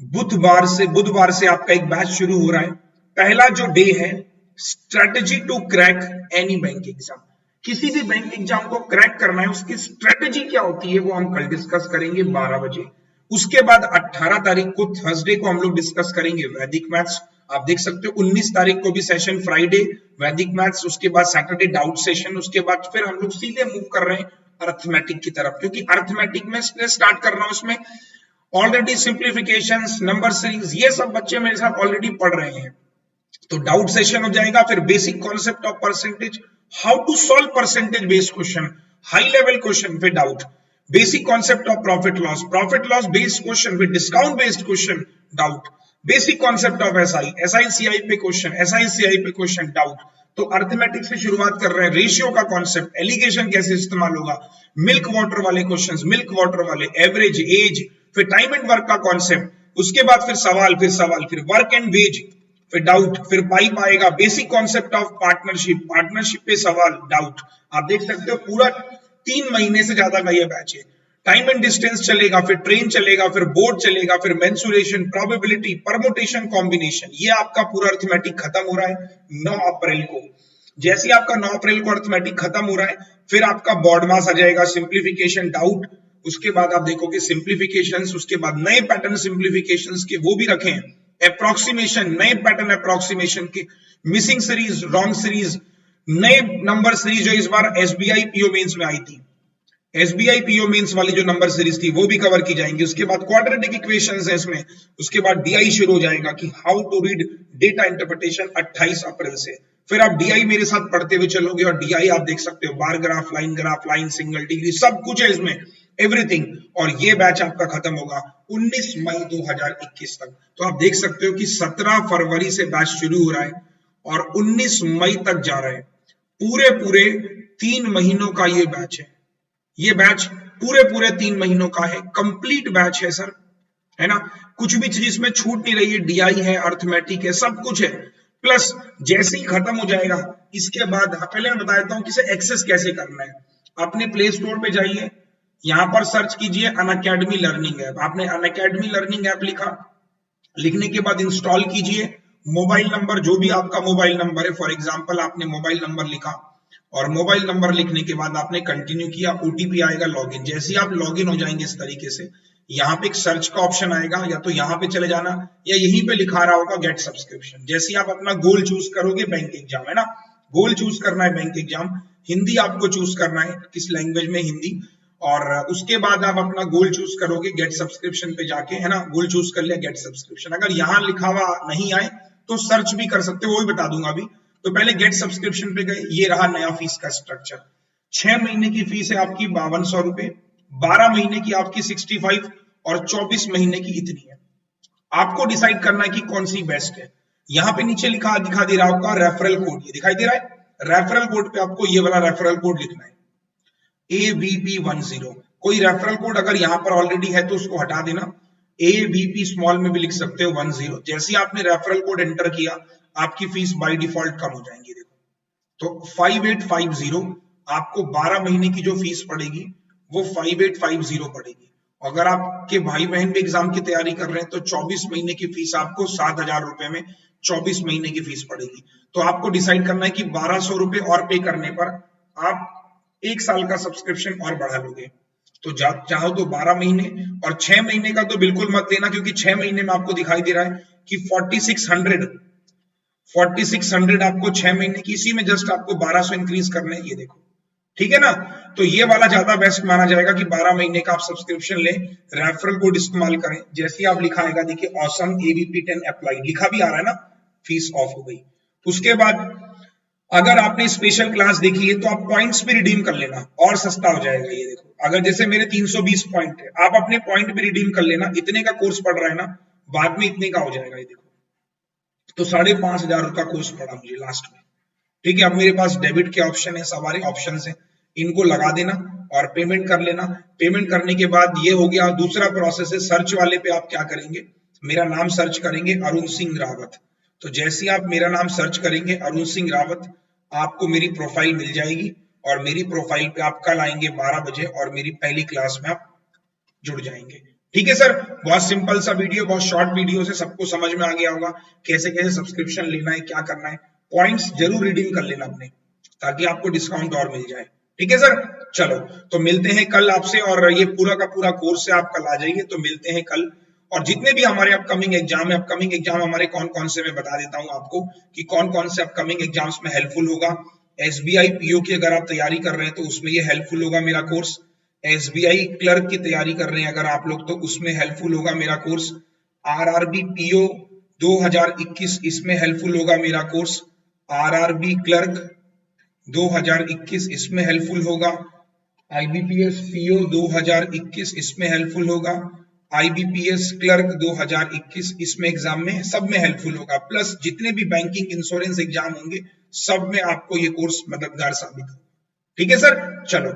बुधवार से आपका एक बैच शुरू हो रहा है। पहला जो डे है strategy to crack any bank exam, किसी भी बैंक एग्जाम को क्रैक करना है उसकी स्ट्रेटेजी क्या होती है वो हम कल डिस्कस करेंगे 12 बजे। उसके बाद 18 तारीख को थर्सडे को हम लोग डिस्कस करेंगे वैदिक मैथ्स, आप देख सकते हो 19 तारीख को भी सेशन फ्राइडे वैदिक मैथ्स, उसके बाद सैटरडे डाउट सेशन, उसके बाद फिर हम लोग सीधे मूव कर रहे हैं अर्थमेटिक की तरफ, क्योंकि अर्थमेटिक में स्टार्ट कर रहा हूं उसमें ऑलरेडी सिंप्लीफिकेशंस, नंबर सीरीज, ये सब बच्चे मेरे साथ ऑलरेडी पढ़ रहे हैं। तो डाउट सेशन हो जाएगा, फिर basic concept of percentage, how to solve percentage based question, high level question पे doubt, basic concept of profit loss based question with discount based question doubt, basic concept of SI CI पे question doubt. तो arithmetic से शुरुआत कर रहे हैं, ratio का concept, allegation कैसे इस्तेमाल होगा, मिल्क वाटर वाले क्वेश्चंस, मिल्क वाटर वाले, एवरेज, एज, फिर टाइम एंड वर्क का कॉन्सेप्ट, उसके बाद फिर सवाल, फिर वर्क एंड वेज, फिर डाउट, फिर पाइप आएगा, बेसिक कॉन्सेप्ट ऑफ पार्टनरशिप पे सवाल, डाउट। आप देख सकते हो पूरा 3 महीने से ज्यादा का ये बैच है। टाइम एंड डिस्टेंस चलेगा, फिर ट्रेन चलेगा, फिर बोर्ड चलेगा, फिर मेंसुरेशन, प्रोबेबिलिटी, परमुटेशन, कॉम्बिनेशन, ये आपका पूरा अर्थमेटिक खत्म हो रहा है 9 अप्रैल को। जैसे ही आपका 9 अप्रैल को अर्थमेटिक खत्म हो रहा है, फिर आपका बोर्ड मास आ जाएगा, सिंप्लीफिकेशन, डाउट, उसके बाद आप देखोगे सिंप्लीफिकेशंस, उसके बाद नए पैटर्न सिंप्लीफिकेशंस के वो भी रखें, अप्रोक्सीमेशन, नए पैटर्न अप्रोक्सीमेशन के, मिसिंग सीरीज, रॉन्ग सीरीज, नए नंबर सीरीज जो इस बार एसबीआई पीओ मेंस में आई थी, एसबीआई पीओ मेंस वाली जो नंबर सीरीज थी वो भी कवर की जाएंगी। उसके बाद क्वाड्रेटिक इक्वेशंस है इसमें, उसके बाद डीआई शुरू हो जाएगा कि how to read data interpretation 28 April से। फिर आप डीआई मेरे साथ पढ़ते हुए चलोगे और डीआई आप देख सकते हो, bar graph, line, single degree, सब कुछ है इसमें, एवरीथिंग। और ये बैच आपका खत्म होगा 19 मई 2021 तक। तो आप देख सकते हो कि 17 फरवरी से बैच शुरू हो रहा है और 19 मई तक जा रहा है। पूरे 3 महीनों का ये बैच है, ये बैच पूरे 3 महीनों का है, कंप्लीट बैच है सर, है ना, कुछ भी चीज इसमें छूट नहीं रही है, डीआई है, अर्थमेटिक है, सब कुछ है। प्लस जैसे ही खत्म हो जाएगा इसके बाद पहले मैं बता देता हूं कि इसे एक्सेस कैसे करना है। अपने प्ले स्टोर पे जाइए, यहां पर सर्च कीजिए अनअकैडमी लर्निंग ऐप, आपने अनअकैडमी लर्निंग ऐप लिखा, लिखने के बाद इंस्टॉल कीजिए, मोबाइल नंबर जो भी आपका मोबाइल नंबर है, फॉर एग्जांपल आपने मोबाइल नंबर लिखा और मोबाइल नंबर लिखने के बाद आपने कंटिन्यू किया, ओटीपी आएगा, लॉगिन। जैसे ही आप लॉगिन हो जाएंगे इस तरीके से, यहाँ पे एक सर्च का ऑप्शन आएगा, या तो यहाँ पे चले जाना या यहीं पे लिखा रहा होगा गेट सब्सक्रिप्शन। जैसे ही आप अपना गोल चूज करोगे, बैंक एग्जाम है ना, गोल चूज करना है बैंक एग्जाम, हिंदी आपको चूज करना है, किस लैंग्वेज में, हिंदी, और उसके बाद आप अपना गोल चूज करोगे, गेट सब्सक्रिप्शन पे जाके, है ना, गोल चूज कर लिया, गेट सब्सक्रिप्शन। अगर यहाँ लिखा हुआ नहीं आए तो सर्च भी कर सकते हो, वो भी बता दूंगा अभी। तो पहले गेट सब्सक्रिप्शन पे गए, ये रहा नया फीस का स्ट्रक्चर। 6 महीने की फीस है आपकी 5200 रुपए, 12 महीने की आपकी 65 और 24 महीने की इतनी है। आपको डिसाइड करना है कि कौन सी बेस्ट है। यहाँ पे नीचे दिखा दे रहा होगा रेफरल कोड, ये दिखाई दे रहा है, रेफरल कोड पे आपको ये वाला रेफरल कोड लिखना है, AVP10। कोई रेफरल कोड अगर यहाँ पर ऑलरेडी है तो उसको हटा देना, AVP स्मॉल में भी लिख सकते हो 10। जैसे आपने रेफरल कोड एंटर किया, आपकी फीस बाय डिफॉल्ट कम हो जाएंगी। देखो, तो 5850 आपको 12 महीने की जो फीस पड़ेगी वो 5850 पड़ेगी। अगर आपके भाई बहन भी एग्जाम की तैयारी कर रहे हैं तो 24 महीने की फीस आपको 7000 रुपए में 24 महीने की फीस पड़ेगी। तो आपको डिसाइड करना है कि 1200 रुपए और पे करने पर आप 1 साल का सब्सक्रिप्शन और बढ़ा लोगे। तो चाहो तो 12 महीने, और 6 महीने का तो बिल्कुल मत लेना, क्योंकि 6 महीने में आपको दिखाई दे रहा है कि 4600 आपको 6 महीने की, इसी में जस्ट आपको 1200 इंक्रीज करना है, ये देखो, ठीक है ना। तो ये वाला ज्यादा बेस्ट माना जाएगा कि 12 महीने का आप सब्सक्रिप्शन लें, रेफरल कोड इस्तेमाल करें। जैसे ही आप लिखा आएगा, देखिए ऑसम AVP10 अप्लाई लिखा भी आ रहा है ना, फीस ऑफ हो गई। उसके बाद अगर आपने स्पेशल क्लास देखी है तो आप पॉइंट्स भी रिडीम कर लेना और सस्ता हो जाएगा। ये देखो, अगर जैसे मेरे 320 पॉइंट है, आप अपने पॉइंट भी रिडीम कर लेना। इतने का कोर्स पड़ रहा है ना, बाद में इतने का हो जाएगा। ये देखो, तो 5,500 का कोर्स पड़ा मुझे लास्ट में। ठीक है, अब मेरे पास डेबिट के ऑप्शन है, सारे ऑप्शन है, इनको लगा देना और पेमेंट कर लेना। पेमेंट करने के बाद ये हो गया। दूसरा प्रोसेस है सर्च वाले पे आप क्या करेंगे, मेरा नाम सर्च करेंगे अरुण सिंह रावत। तो जैसे आप मेरा नाम सर्च करेंगे अरुण सिंह रावत, आपको मेरी प्रोफाइल मिल जाएगी और मेरी प्रोफाइल पे आप कल आएंगे 12 बजे और मेरी पहली क्लास में आप जुड़ जाएंगे। ठीक है सर, बहुत सिंपल सा वीडियो, बहुत शॉर्ट वीडियो से सबको समझ में आ गया होगा कैसे कैसे सब्सक्रिप्शन लेना है, क्या करना है। पॉइंट्स जरूर रिडीम कर लेना अपने, ताकि आपको डिस्काउंट और मिल जाए। ठीक है सर, चलो तो मिलते हैं कल आपसे, और ये पूरा का पूरा कोर्स है, आप कल आ जाइए। तो मिलते हैं कल, और जितने भी हमारे अपकमिंग एग्जाम है, अपकमिंग एग्जाम हमारे कौन कौन से, मैं बता देता हूं आपको कि कौन कौन से अपकमिंग एग्जाम्स में हेल्पफुल होगा। SBI PO की अगर आप तैयारी कर रहे हैं तो उसमें ये हेल्पफुल होगा मेरा कोर्स। SBI क्लर्क की तैयारी कर रहे हैं अगर आप लोग, तो उसमें हेल्पफुल होगा मेरा कोर्स। RRB PO 2021, इसमें हेल्पफुल होगा मेरा कोर्स। RRB क्लर्क 2021, इसमें हेल्पफुल होगा। IBPS PO 2021, इसमें हेल्पफुल होगा। IBPS क्लर्क 2021, इसमें एग्जाम में सब में हेल्पफुल होगा। प्लस जितने भी बैंकिंग इंश्योरेंस एग्जाम होंगे सब में आपको ये कोर्स मददगार साबित होगा। ठीक है सर, चलो।